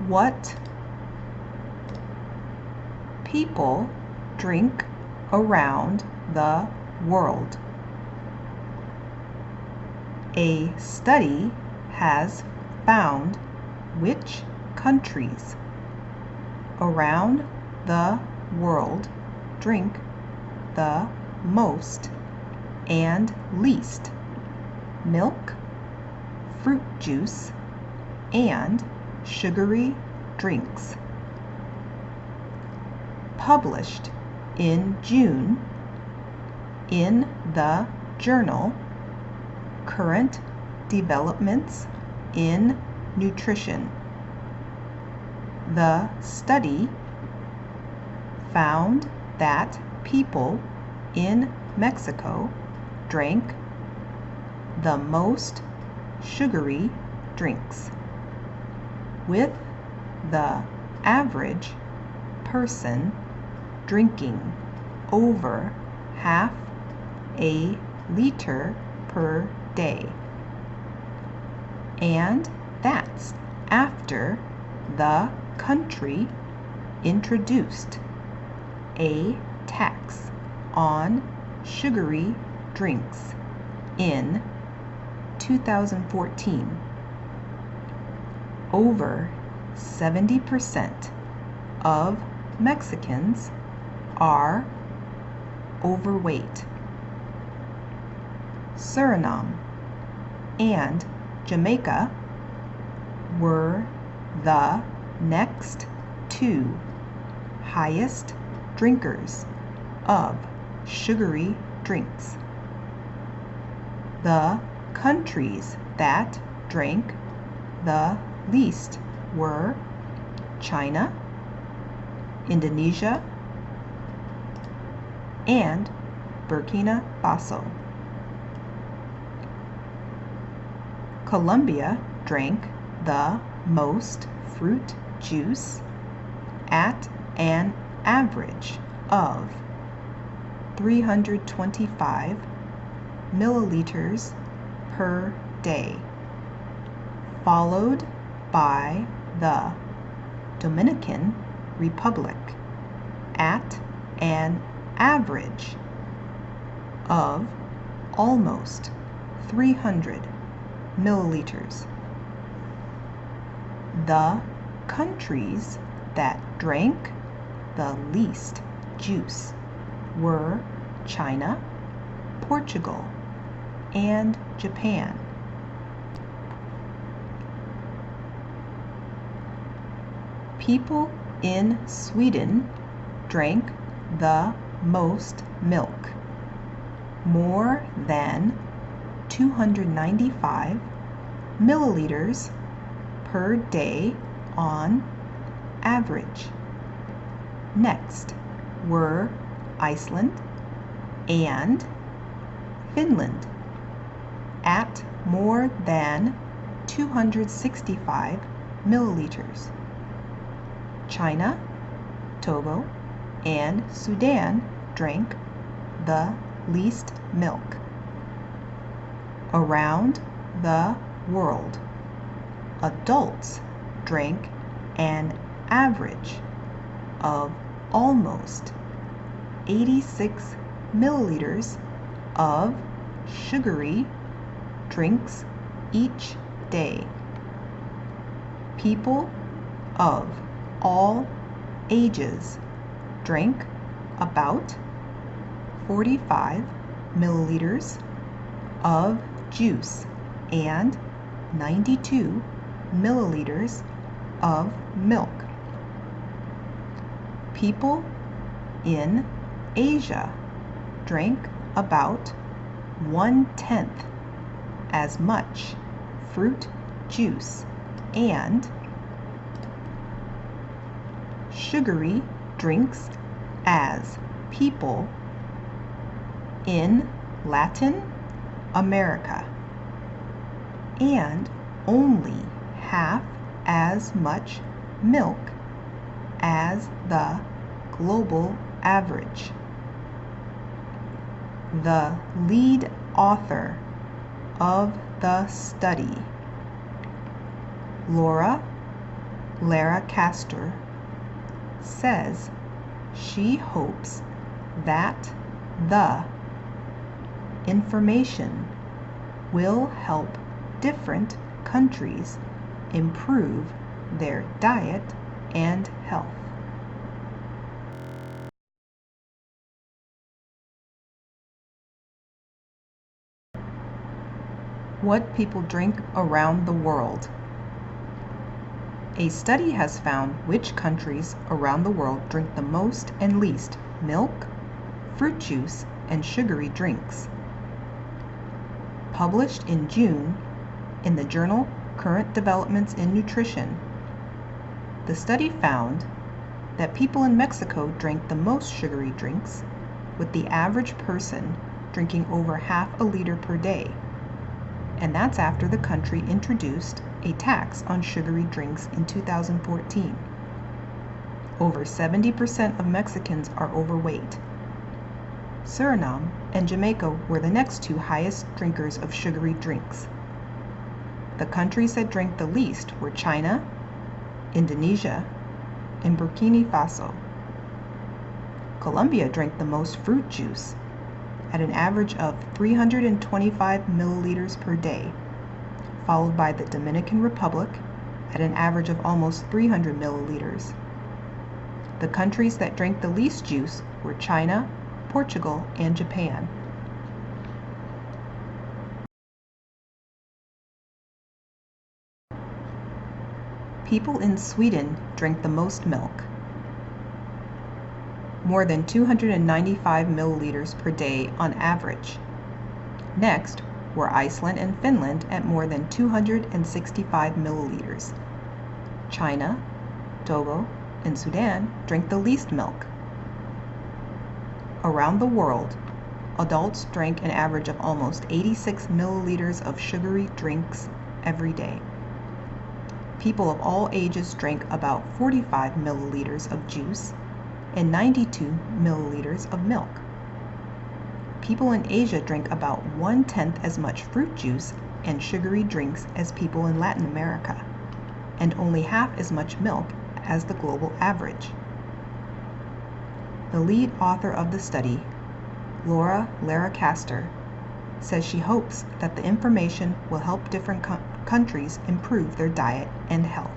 What people drink around the world? A study has found which countries around the world drink the most and least milk, fruit juice, and sugary drinks. Published in June in the journal Current Developments in Nutrition. The study found that people in Mexico drank the most sugary drinks, with the average person drinking over half a liter per day. And that's after the country introduced a tax on sugary drinks in 2014. Over 70% of Mexicans are overweight. Suriname and Jamaica were the next two highest drinkers of sugary drinks. The countries that drank the least were China, Indonesia, and Burkina Faso. Colombia drank the most fruit juice at an average of 325 milliliters per day, followed by the Dominican Republic at an average of almost 300 milliliters. The countries that drank the least juice were China, Portugal, and Japan. People in Sweden drank the most milk, more than 295 milliliters per day on average. Next were Iceland and Finland at more than 265 milliliters. China, Togo, and Sudan drank the least milk. Around the world, adults drank an average of almost 86 milliliters of sugary drinks each day. People of all ages drank about 45 milliliters of juice and 92 milliliters of milk. People in Asia drank about 1/10 as much fruit juice and sugary drinks as people in Latin America, and only half as much milk as the global average. The lead author of the study, Laura Lara Castor, says she hopes that the information will help different countries improve their diet and health. What people drink around the world. A study has found which countries around the world drink the most and least milk, fruit juice, and sugary drinks. Published in June in the journal Current Developments in Nutrition, the study found that people in Mexico drank the most sugary drinks, with the average person drinking over half a liter per day. And that's after the country introduced a tax on sugary drinks in 2014. Over 70% of Mexicans are overweight. Suriname and Jamaica were the next two highest drinkers of sugary drinks. The countries that drank the least were China, Indonesia, and Burkina Faso. Colombia drank the most fruit juice, at an average of 325 milliliters per day, followed by the Dominican Republic at an average of almost 300 milliliters. The countries that drank the least juice were China, Portugal, and Japan. People in Sweden drink the most milk, more than 295 milliliters per day on average. Next were Iceland and Finland at more than 265 milliliters. China, Togo, and Sudan drink the least milk. Around the world, adults drank an average of almost 86 milliliters of sugary drinks every day. People of all ages drank about 45 milliliters of juice and 92 milliliters of milk. People in Asia drink about 1/10 as much fruit juice and sugary drinks as people in Latin America, and only half as much milk as the global average. The lead author of the study, Lara Castor, says she hopes that the information will help different countries improve their diet and health.